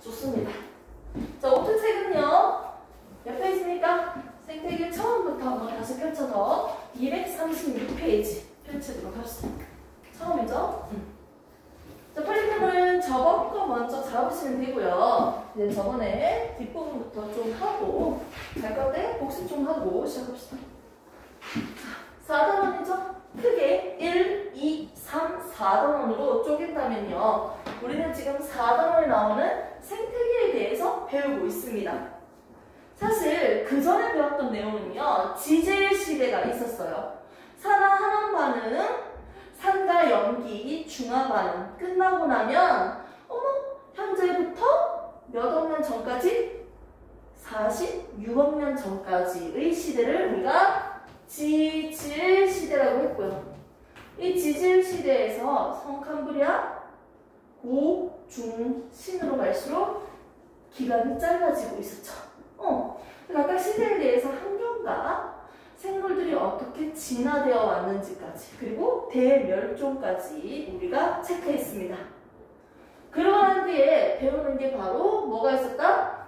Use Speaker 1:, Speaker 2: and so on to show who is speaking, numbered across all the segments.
Speaker 1: 좋습니다. 자, 5트 책은요. 몇 페이지입니까? 생태계 처음부터 한번 다시 펼쳐서 236페이지 펼치도록 합시다. 처음이죠? 자, 플리템은 저번 거 먼저 잡으시면 되고요. 이제 저번에 뒷부분부터 좀 하고 잘 건데 복습 좀 하고 시작합시다. 자, 4단원이죠? 크게 1, 2, 3, 4단원으로 쪼갠다면요. 우리는 지금 4단원에 나오는 생태계에 대해서 배우고 있습니다. 사실 그 전에 배웠던 내용은요. 지질 시대가 있었어요. 산화 환원 반응, 산과 염기 중화 반응 끝나고 나면 현재부터 몇 억 년 전까지 46억 년 전까지의 시대를 우리가 지질 시대라고 했고요. 이 지질 시대에서 성캄브리아 고, 중, 신으로 갈수록 기간이 짧아지고 있었죠. 각각 시대에 대해서 환경과 생물들이 어떻게 진화되어 왔는지까지 그리고 대멸종까지 우리가 체크했습니다. 그러고 난 뒤에 배우는 게 바로 뭐가 있었다?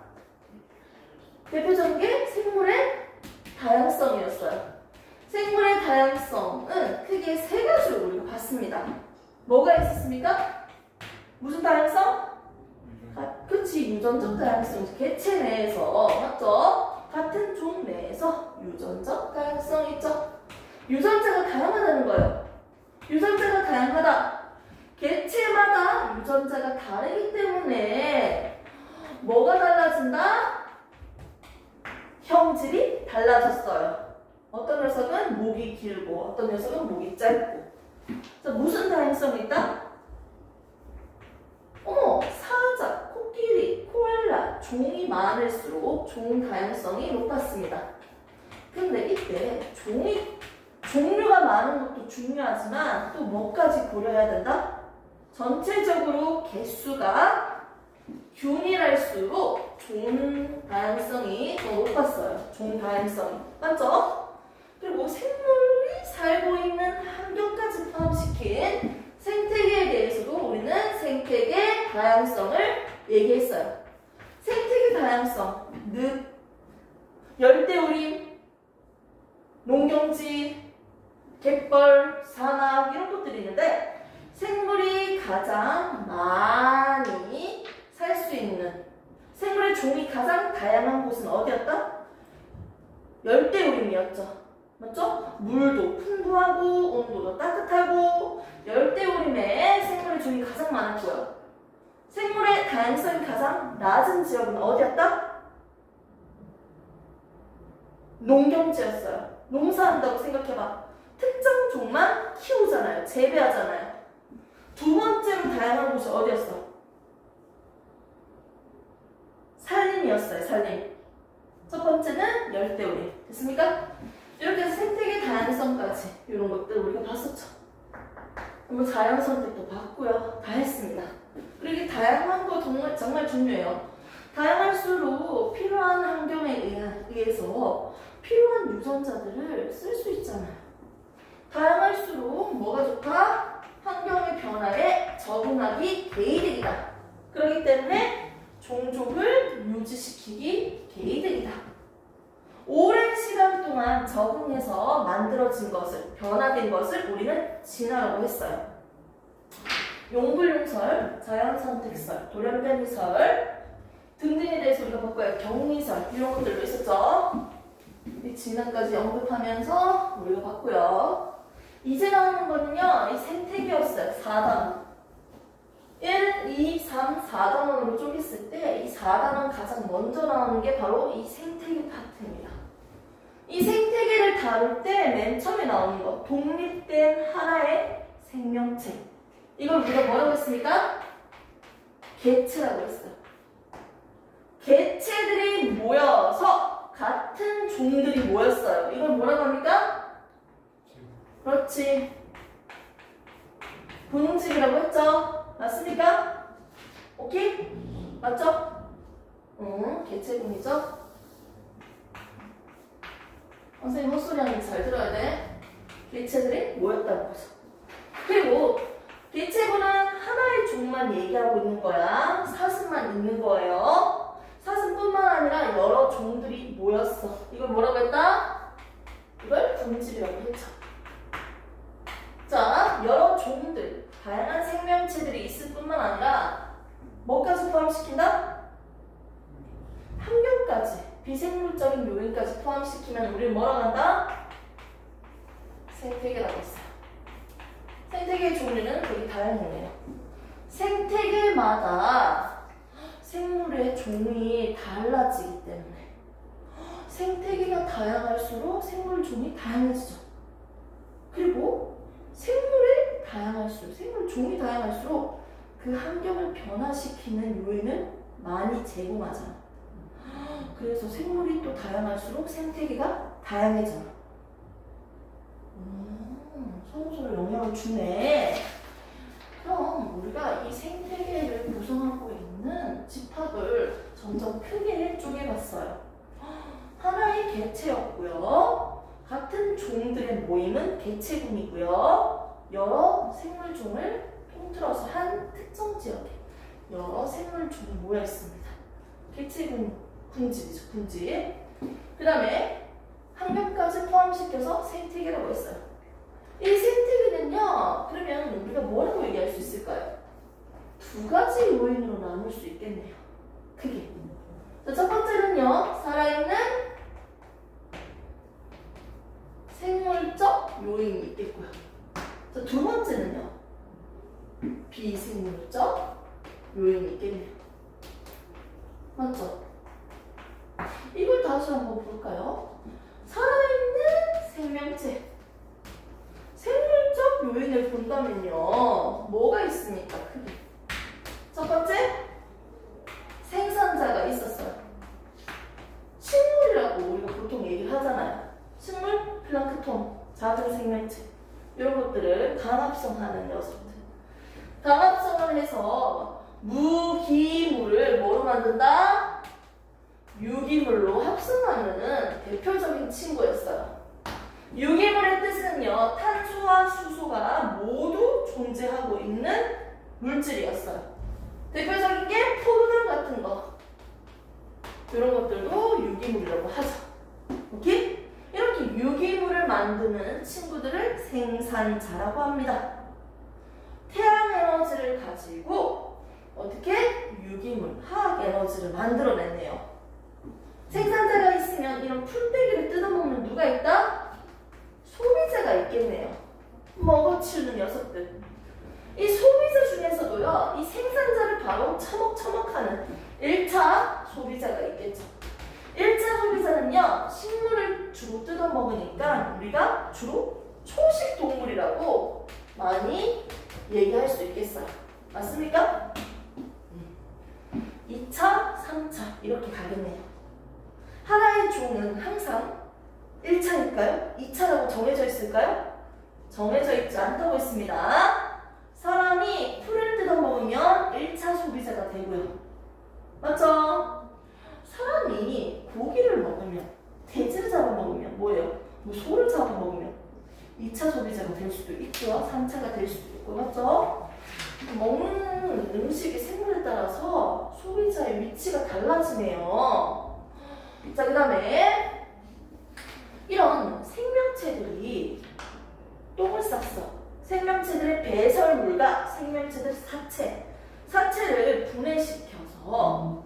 Speaker 1: 대표적인 게 생물의 다양성이었어요. 생물의 다양성은 크게 세 가지로 우리가 봤습니다. 뭐가 있었습니까? 무슨 다양성? 그치, 유전적 다양성. 개체 내에서, 맞죠? 같은 종 내에서 유전적 다양성이 있죠. 유전자가 다양하다는 거예요. 유전자가 다양하다. 개체마다 유전자가 다르기 때문에 뭐가 달라진다? 형질이 달라졌어요. 어떤 녀석은 목이 길고 어떤 녀석은 목이 짧고. 그래서 무슨 다양성이 있다? 사자, 코끼리, 코알라, 종이 많을수록 종 다양성이 높았습니다. 근데 이때 종류가 많은 것도 중요하지만 또 뭐까지 고려해야 된다? 전체적으로 개수가 균일할수록 종 다양성이 더 높았어요. 종 다양성이. 맞죠? 그리고 생물이 살고 있는 환경까지 포함시킨 생태계에 대해서도 우리는 생태계 다양성을 얘기했어요. 생태계 다양성, 늪, 열대우림, 농경지, 갯벌, 산악 이런 것들이 있는데 생물이 가장 많이 살 수 있는 생물의 종이 가장 다양한 곳은 어디였다? 열대우림이었죠. 맞죠? 물도 풍부하고 온도도 따뜻하고 열대우림에 생물의 종이 가장 많았고요. 생물의 다양성이 가장 낮은 지역은 어디였다? 농경지였어요. 농사한다고 생각해봐. 특정 종만 키우잖아요. 재배하잖아요. 두 번째로 다양한 곳이 어디였어? 산림이었어요. 산림. 첫 번째는 열대우림. 됐습니까? 이렇게 해서 생태계 다양성까지 이런 것들 우리가 봤었죠. 뭐 자연 선택도 봤고요. 다 했습니다. 그리고 이 다양한 거 정말 중요해요. 다양할수록 필요한 환경에 의해서 필요한 유전자들을 쓸 수 있잖아요. 다양할수록 뭐가 좋다? 환경의 변화에 적응하기 개이득이다. 그렇기 때문에 종족을 유지시키기 개이득이다. 오랜 시간 동안 적응해서 만들어진 것을, 변화된 것을 우리는 진화라고 했어요. 용불용설, 자연선택설, 돌연변이설 등등에 대해서 우리가 봤고요. 경미설 이런 것들도 있었죠. 이 진화까지 언급하면서 우리가 봤고요. 이제 나오는 거는요. 이 생태계였어요. 4단원. 1, 2, 3, 4단원으로 쪼갰을 때 이 4단원 가장 먼저 나오는 게 바로 이 생태계 파트입니다. 이 생태계를 다룰 때 맨 처음에 나오는 거 독립된 하나의 생명체. 이걸 우리가 뭐라고 했습니까? 개체라고 했어요. 개체들이 모여서 같은 종들이 모였어요. 이걸 뭐라고 합니까? 그렇지. 분홍집이라고 했죠? 맞습니까? 오케이? 맞죠? 개체군이죠? 선생님 헛소리 하는 거 잘 들어야 돼. 개체들이 모였다는 거죠. 그리고 개체군은 하나의 종만 얘기하고 있는 거야. 사슴만 있는 거예요. 사슴뿐만 아니라 여러 종들이 모였어. 이걸 뭐라고 했다? 이걸 군집이라고 했죠. 자, 여러 종들, 다양한 생명체들이 있을 뿐만 아니라 뭐까지 포함시킨다? 환경까지, 비생물적인 요인까지 포함시키면 우리는 뭐라고 한다? 생태계라고 했어요. 생태계의 종류는 되게 다양해요. 생태계마다 생물의 종이 달라지기 때문에 생태계가 다양할수록 생물 종이 다양해지죠. 그리고 생물의 다양할수록, 생물 종이 다양할수록 그 환경을 변화시키는 요인을 많이 제공하잖아. 그래서 생물이 또 다양할수록 생태계가 다양해져. 서로서로 영향을 주네. 그럼 우리가 이 생태계를 구성하고 있는 집합을 점점 크게 쪼개봤어요. 하나의 개체였고요. 같은 종들의 모임은 개체군이고요. 여러 생물종을 통틀어서 한 특정 지역에 여러 생물종이 모여 있습니다. 개체군, 군집이죠, 군집. 그 다음에 환경까지 포함시켜서 생태계라고 했어요. 이 생태계는요, 그러면 우리가 뭐라고 얘기할 수 있을까요? 두 가지 요인으로 나눌 수 있겠네요. 크게. 자, 첫 번째는요, 살아있는 생물적 요인이 있겠고요. 자, 두 번째는요, 비생물적 요인이 있겠네요. 맞죠? 이걸 다시 한번 볼까요? 살아있는 생명체. 생물적 요인을 본다면요, 뭐가 있습니까? 크게. 첫 번째, 생산자가 있었어요. 식물이라고 우리가 보통 얘기를 하잖아요. 식물, 플랑크톤, 작은 생명체. 이런 것들을 강합성하는 녀석들. 강합성을 해서 무기물을 뭐로 만든다? 유기물로 합성하는 대표적인 친구였어요. 유기물의 뜻은요, 탄소와 수소가 모두 존재하고 있는 물질이었어요. 대표적인 게 포도당 같은 거. 이런 것들도 유기물이라고 하죠. 오케이? 이렇게 유기물을 만드는 친구들을 생산자라고 합니다. 태양 에너지를 가지고 어떻게 유기물, 화학 에너지를 만들어냈네요. 생산자가 있으면 이런 풀떼기를 뜯어먹는 누가 있다? 소비자가 있겠네요. 먹어치우는 녀석들. 이 소비자 중에서도요, 이 생산자를 바로 처먹처먹하는 1차 소비자가 있겠죠. 1차 소비자는요, 식물을 주로 뜯어먹으니까 우리가 주로 초식 동물이라고 많이 얘기할 수 있겠어요. 맞습니까? 2차, 3차 이렇게 가겠네요. 하나의 종은 항상 1차일까요? 2차라고 정해져 있을까요? 정해져 있지 않다고 했습니다. 사람이 풀을 뜯어먹으면 1차 소비자가 되고요. 맞죠? 사람이 고기를 먹으면, 돼지를 잡아먹으면 뭐예요? 뭐 소를 잡아먹으면 2차 소비자가 될 수도 있고요. 3차가 될 수도 있고, 맞죠? 먹는 음식의 생물에 따라서 소비자의 위치가 달라지네요. 자, 그 다음에 이런 생명체들이 똥을 쌌어. 생명체들의 배설물과 생명체들 사체를 분해시켜서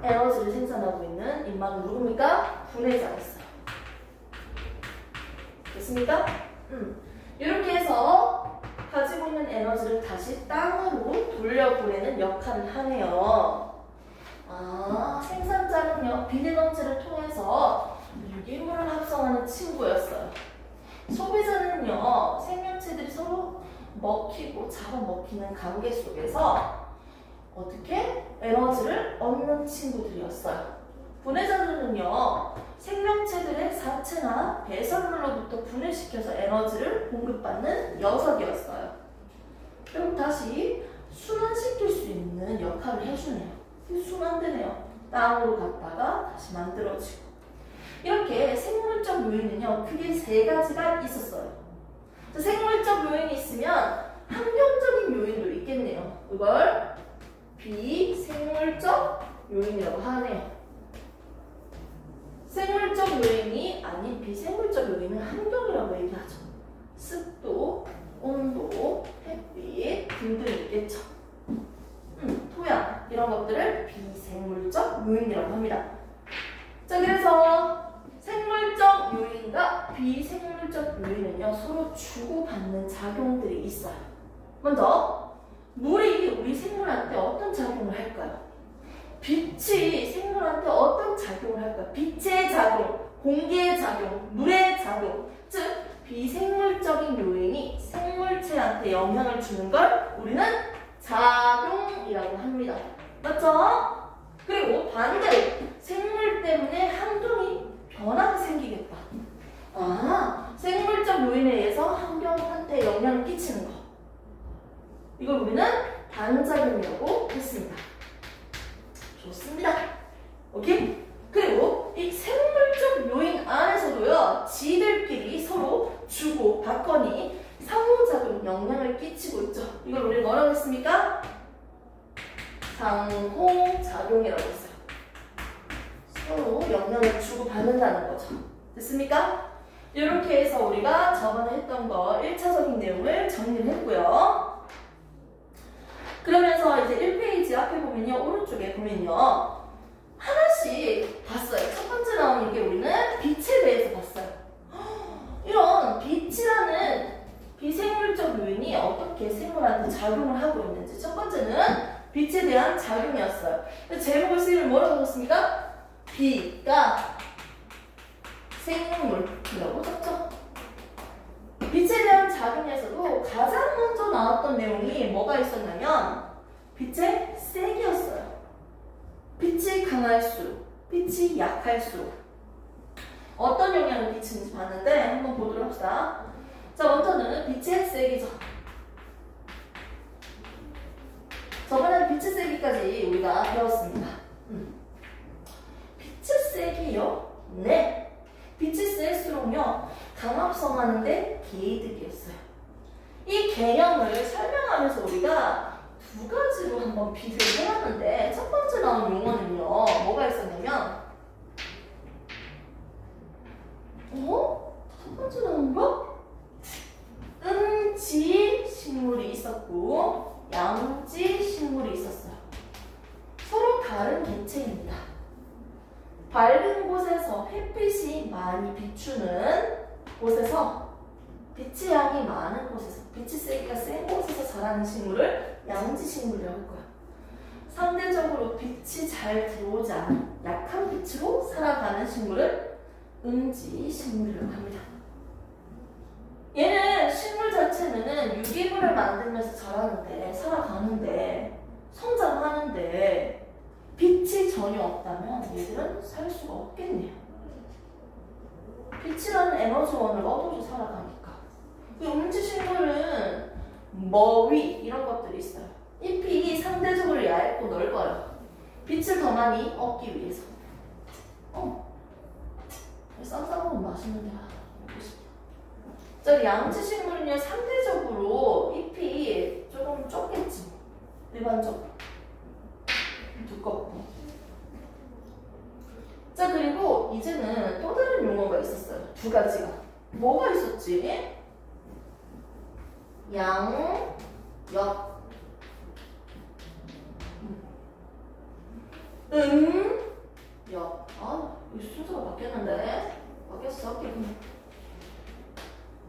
Speaker 1: 에너지를 생산하고 있는 인마는 누굽니까? 분해자가 있어요. 됐습니까? 이렇게 해서 가지고 있는 에너지를 다시 땅으로 돌려보내는 역할을 하네요. 생산자는요, 비닐너치를 통해서 유기물을 합성하는 친구였어요. 소비자는요, 생명체들이 서로 먹히고 잡아먹히는 관계 속에서 어떻게 에너지를 얻는 친구들이었어요. 분해자들은요, 생명체들의 사체나 배설물로부터 분해시켜서 에너지를 공급받는 녀석이었어요. 그럼 다시 순환시킬 수 있는 역할을 해주네요. 순환되네요. 땅으로 갔다가 다시 만들어지고. 이렇게 생물적 요인은요, 크게 3가지가 있었어요. 생물적 요인이 있으면 환경적인 요인도 있겠네요. 그걸 비생물적 요인이라고 하네요. 생물적 요인이 아닌 비생물적 요인은 환경이라고 얘기하죠. 습도, 온도, 햇빛 등등이 있겠죠. 토양 이런 것들을 비생물적 요인이라고 합니다. 자, 그래서 생물적 요인과 비생물적 요인은요 서로 주고받는 작용들이 있어요. 먼저 물이 우리 생물한테 어떤 작용을 할까요? 빛이 생물한테 어떤 작용을 할까요? 빛의 작용, 공기의 작용, 물의 작용, 즉 비생물적인 요인이 생물체한테 영향을 주는 걸 우리는 작용이라고 합니다. 맞죠? 그리고 반대로 생물 때문에 환경이 변화가 생기겠다. 아, 생물적 요인에 의해서 환경한테 영향을 끼치는 거. 이걸 우리는 반작용이라고 했습니다. 좋습니다. 오케이? 그리고 이 생물적 요인 안에서도요, 지들끼리 서로 주고 받거니 상호작용 영향을 끼치고 있죠. 이걸 우리 뭐라고 했습니까? 상호작용이라고 했어요. 서로 영향을 주고 받는다는 거죠. 됐습니까? 이렇게 해서 우리가 저번에 했던 거 1차적인 내용을 정리를 했고요. 그러면서 이제 1페이지 앞에 보면요, 오른쪽에 보면요, 하나씩 봤어요. 첫 번째 나온 이게 우리는 빛에 대해서 봤어요. 이런 빛이라는 비생물적 요인이 어떻게 생물한테 작용을 하고 있는지. 첫 번째는 빛에 대한 작용이었어요. 제목을 쓰기를 뭐라고 썼습니까? 빛과 생물이라고 썼죠. 빛에 대한 작용에서도 가장 먼저 나왔던 내용이 뭐가 있었냐면 빛의 세기였어요. 빛이 강할수록, 빛이 약할수록 어떤 영향을 끼치는지 봤는데 한번 보도록 합시다. 자, 먼저는 빛의 세기죠. 저번에는 빛의 세기까지 우리가 배웠습니다. 빛의 세기요? 네. 빛이 셀수록요, 강합성하는데 개이득이었어요. 이 개념을 설명하면서 우리가 두 가지로 한번 비교를 해봤는데, 첫 번째 나온 용어는요, 뭐가 있었냐면, 첫 번째 나온 거? 음지 식물이 있었고, 양지 식물이 있었어요. 서로 다른 개체입니다. 밝은 곳에서 햇빛이 많이 비추는 곳에서, 빛의 양이 많은 곳에서, 빛의 세기가 센 곳에서 자라는 식물을 양지 식물이라고 할 거야. 상대적으로 빛이 잘 들어오지 않은 약한 빛으로 살아가는 식물을 음지 식물이라고 합니다. 얘는 식물 자체는 유기물을 만들면서 자라는데, 살아가는데, 성장하는데 빛이 전혀 없다면 얘들은 살 수가 없겠네요. 빛이라는 에너지원을 얻어서 살아가니까. 그 음지식물은 머위 이런 것들이 있어요. 잎이 상대적으로 얇고 넓어요. 빛을 더 많이 얻기 위해서. 쌈싸먹으면 맛있는데 먹고 싶다. 자, 양지식물은요, 상대적으로 잎이 조금 좁겠지. 일반적으로 두껍고. 자, 그리고 이제는 또 다른 용어가 있었어요. 두 가지가. 뭐가 있었지? 양옆. 옆. 이 순서가 바뀌었는데. 바뀌었어.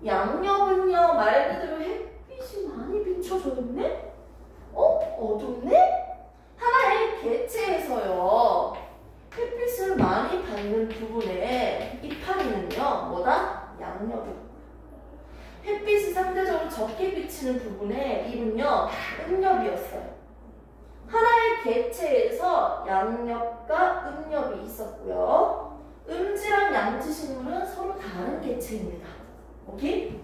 Speaker 1: 양옆은요, 말 그대로 햇빛이 많이 비춰져 있네? 어둡네? 하나의 개체에서요, 햇빛을 많이 받는 부분에 이파리는요, 뭐다? 양옆이고. 햇빛이 상대적으로 적게 비치는 부분에 잎은요, 음엽이었어요. 하나의 개체에서 양옆과 음엽이 있었고요. 음지랑 양지식물은 서로 다른 개체입니다. 오케이?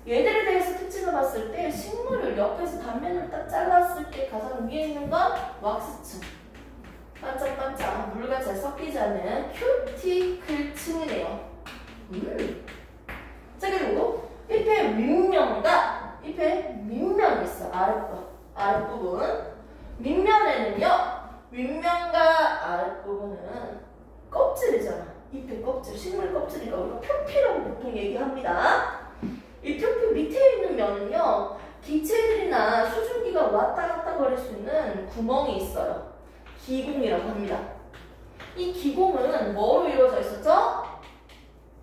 Speaker 1: 얘들에 대해서 특징을 봤을 때 식물을 옆에서 단면을 딱 잘랐을 때 가장 위에 있는 건 왁스층. 반짝반짝 물과 잘 섞이지 않는 큐티클층이네요. 자, 그리고 잎의 윗면과 잎의 밑면이 있어요. 아랫부분. 밑면에는요, 윗면과 아랫부분은 껍질이잖아. 잎의 껍질, 식물 껍질이니까 우리가 표피라고 보통 얘기합니다. 이 표피 밑에 있는 면은요, 기체들이나 수증기가 왔다 갔다 거릴 수 있는 구멍이 있어요. 기공이라고 합니다. 이 기공은 뭐로 이루어져 있었죠?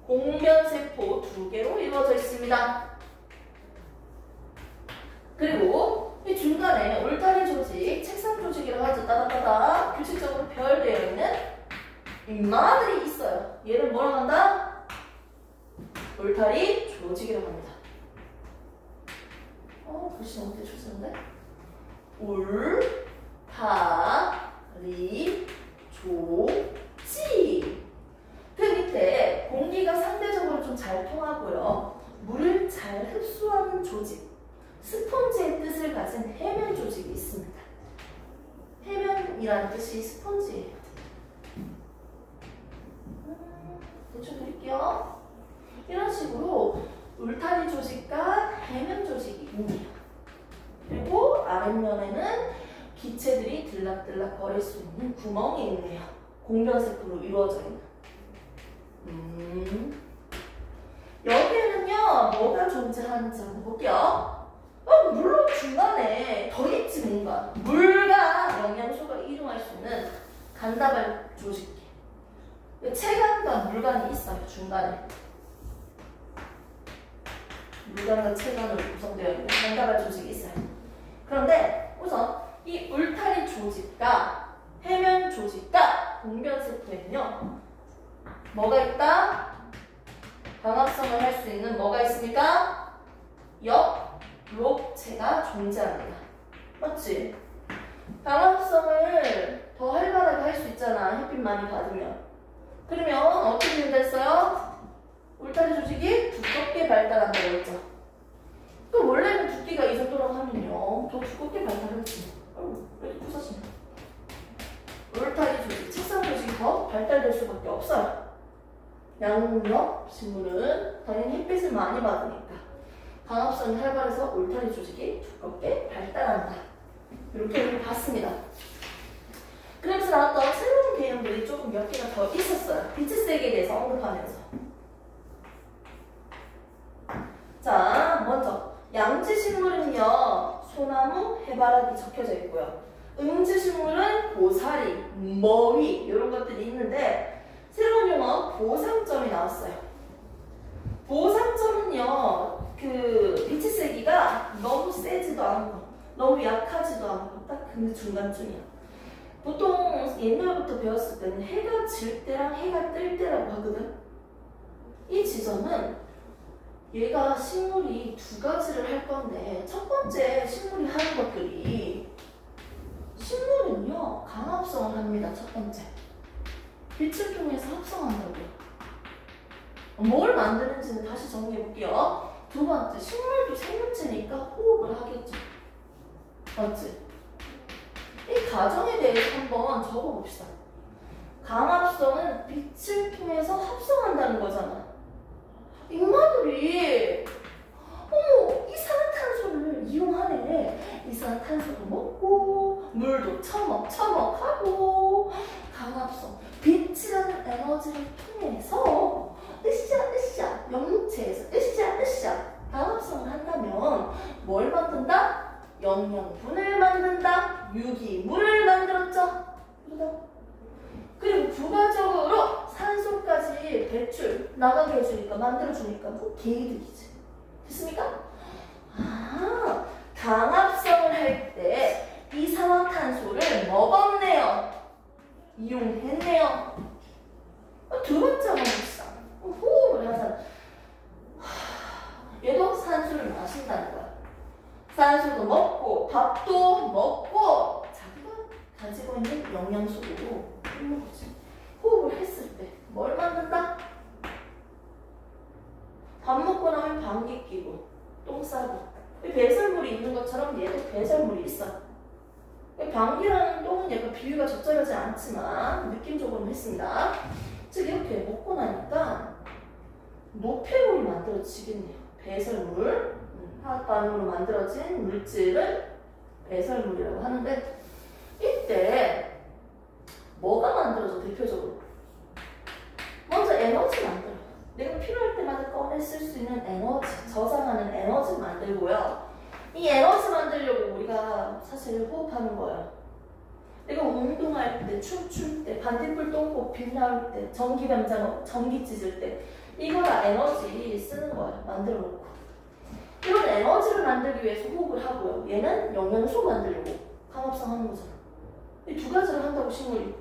Speaker 1: 공변세포 2개로 이루어져 있습니다. 그리고 이 중간에 울타리 조직, 책상 조직이라고 하죠. 따다따다 규칙적으로 배열되어 있는 인마들이 있어요. 얘를 뭐라고 한다? 울타리 조직이라고 합니다. 글씨 너무 대충 울타리 조직. 그 밑에 공기가 상대적으로 좀 잘 통하고요. 물을 잘 흡수하는 조직. 스펀지의 뜻을 가진 해면 조직이 있습니다. 해면이라는 뜻이 스펀지예요. 대충 드릴게요. 이런 식으로 울타리 조직과 해면 조직이 있네요. 그리고 아랫면에는 기체들이 들락들락 거릴 수 있는 구멍이 있네요. 공변세포로 이루어져 있는. 여기에는요, 뭐가 존재하는지 한번 볼게요. 물론 중간에 더 있지 뭔가. 물과 영양소가 이동할 수 있는 간다발 조직계. 체관과 물관이 있어요, 중간에. 물관과 체관으로 구성되어 있는 간다발 조직이 있어요. 그런데 우선 이 울타리 조직과 해면 조직과 공변세포에는요, 뭐가 있다? 광합성을 할 수 있는 뭐가 있습니까? 역록체가 존재합니다. 맞지? 광합성을 더 활발하게 할 수 있잖아. 햇빛 많이 받으면. 그러면 어떻게 된다했어요? 울타리 조직이 두껍게 발달한다고 했죠. 그 원래는 두께가 이 정도라고 하면요, 더 두껍게 발달하지. 왜 이렇게 부서지냐? 울타리 조직, 책상 조직이 더 발달될 수밖에 없어요. 양력 식물은 당연히 햇빛을 많이 받으니까 광합성이 활발해서 울타리 조직이 두껍게 발달한다. 이렇게 우리 봤습니다. 그러면서 나왔던 새로운 개념들이 조금 몇 개가 더 있었어요. 빛의 세계에 대해서 언급하면서. 자, 먼저 양지식물은요, 소나무, 해바라기 적혀져 있고요. 음지식물은 고사리, 머위 이런 것들이 있는데 새로운 용어 보상점이 나왔어요. 보상점은요, 그 빛의 세기가 너무 세지도 않고 너무 약하지도 않고 딱 그 중간쯤이야. 보통 옛날부터 배웠을 때는 해가 질 때랑 해가 뜰 때라고 하거든. 이 지점은 얘가 식물이 두 가지를 할 건데, 첫 번째 식물이 하는 것들이, 식물은요 강합성을 합니다. 첫 번째, 빛을 통해서 합성한다고요. 뭘 만드는지는 다시 정리해 볼게요. 두 번째, 식물도 생명체니까 호흡을 하겠죠. 맞지? 이 과정에 대해서 한번 적어봅시다. 강합성은 빛을 통해서 합성한다는 거잖아. 인마들이 어머, 이산화탄소를 이용하네. 이산화탄소도 먹고 물도 처먹하고 강합성, 빛이라는 에너지를 통해서 으쌰 영육체에서 으쌰 강합성을 한다면 뭘 만든다? 영양분을 만든다. 유기물을 만들었죠. 그리고 부가적으로 산소까지 배출 나가게 해주니까, 만들어주니까 뭐 개이득이지. 됐습니까? 강합성을 할 때 이산화탄소를 먹었네요. 이용했네요. 두 번째 한번 봅시다. 호흡을 하잖아. 얘도 산소를 마신다는 거야. 산소도 먹고 밥도 먹고 자기가 가지고 있는 영양소로 먹는 거지. 호흡을 했을 때 뭘 만든다? 밥 먹고 나면 방귀 끼고 똥 싸고 배설물이 있는 것처럼 얘도 배설물이 있어. 방귀라는 똥은 약간 비유가 적절하지 않지만 느낌적으로는 했습니다. 즉 이렇게 먹고 나니까 노폐물이 만들어지겠네요. 배설물, 화학반응으로 만들어진 물질을 배설물이라고 하는데 이때 뭐가 만들어져 대표적으로? 먼저 에너지 만들어. 내가 필요할 때마다 꺼내 쓸 수 있는 에너지, 저장하는 에너지 만들고요. 이 에너지 만들려고 우리가 사실 호흡하는 거예요. 내가 운동할 때, 춤출 때, 반딧불 똥꼬 빛 나올 때, 전기 담장, 전기 찢을 때 이거 다 에너지 쓰는 거예요. 만들어 놓고. 이런 에너지를 만들기 위해서 호흡을 하고요. 얘는 영양소 만들려고 강압성 하는 거잖아. 이 두 가지를 한다고 식물이.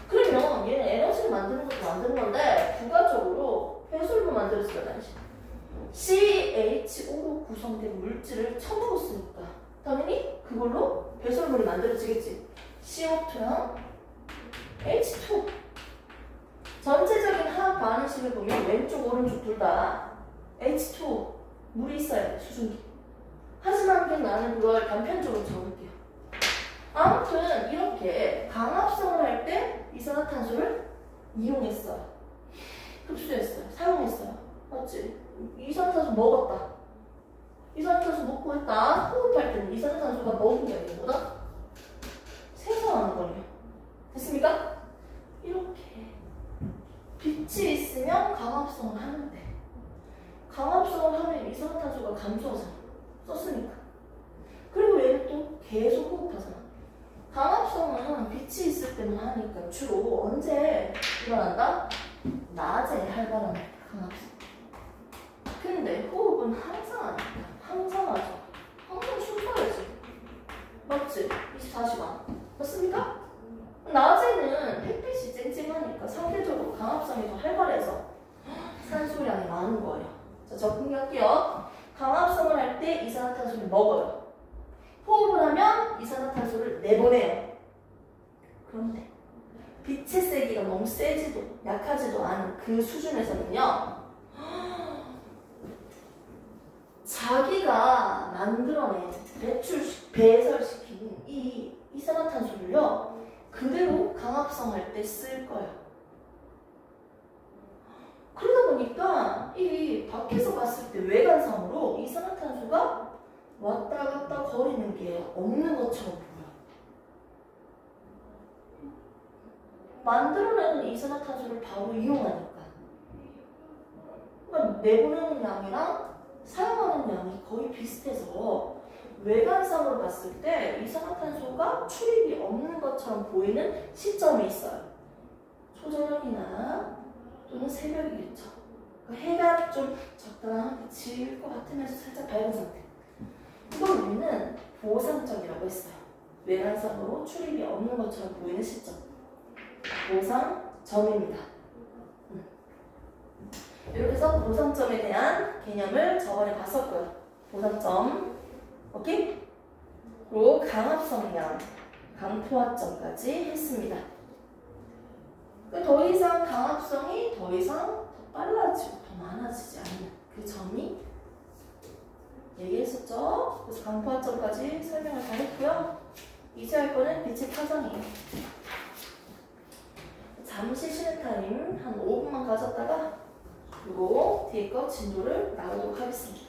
Speaker 1: 그러면 얘는 에너지를 만드는 것도 만드는 건데 부가적으로 배설물 만들었을 거 아니지. CHO로 구성된 물질을 처먹었으니까 당연히 그걸로 배설물이 만들어지겠지. CO2랑 H2. 전체적인 화학 반응식을 보면 왼쪽 오른쪽 둘 다 H2 물이 있어야 돼. 수증기. 하지만 그냥 나는 그걸 단편적으로 적을게요. 아무튼 이렇게 강합성을 할 때 이산화탄소를 이용했어요. 흡수했어요. 사용했어요. 맞지? 이산화탄소 먹었다. 이산화탄소 먹고 했다. 호흡할 때는 이산화탄소가 먹은 게 아니라 뭐다? 생성하는 거예요. 됐습니까? 이렇게 빛이 있으면 강합성을 하는데 강합성을 하면 이산화탄소가 감소하잖아. 썼으니까. 그리고 얘는 또 계속 호흡하잖아. 강합성은 빛이 있을 때만 하니까 주로 언제 일어난다? 낮에 활발한 강합성. 근데 호흡은 항상 하니까 항상 하죠. 항상 숨쉬어야지. 맞지? 24시간. 맞습니까? 낮에는 햇빛이 쨍쨍하니까 상대적으로 강합성이 더 활발해서 산소량이 많은 거예요. 자, 적응할게요. 강합성을 할 때 이산화탄소를 먹어요. 호흡을 하면 이산화탄소를 내보내요. 그런데 빛의 세기가 너무 세지도 약하지도 않은 그 수준에서는요. 자기가 만들어낸 배설시킨 이 이산화탄소를요. 그대로 강합성할 때 쓸 거예요. 그러다 보니까 이 밖에서 봤을 때 외관상으로 이산화탄소가 왔다 갔다 거리는 게 없는 것처럼 보여. 만들어내는 이산화탄소를 바로 이용하니까. 그러니까 내보내는 양이랑 사용하는 양이 거의 비슷해서 외관상으로 봤을 때 이산화탄소가 출입이 없는 것처럼 보이는 시점이 있어요. 초저녁이나 또는 새벽이겠죠. 해가 좀 적당하게 질 것 같으면서 살짝 밝은 상태. 이걸 우리는 보상점이라고 했어요. 외관상으로 출입이 없는 것처럼 보이는 시점. 보상점입니다. 이렇게 해서 보상점에 대한 개념을 저번에 봤었고요. 보상점. 오케이? 그리고 강합성량, 강포화점까지 했습니다. 더 이상 강합성이 더 이상 더 빨라지고 더 많아지지 않는 그 점이 얘기했었죠? 그래서 강포화점까지 설명을 다 했고요. 이제 할 거는 빛의 파장이에요. 잠시 쉬는 타임 한 5분만 가졌다가 그리고 뒤에 거 진도를 나오도록 하겠습니다.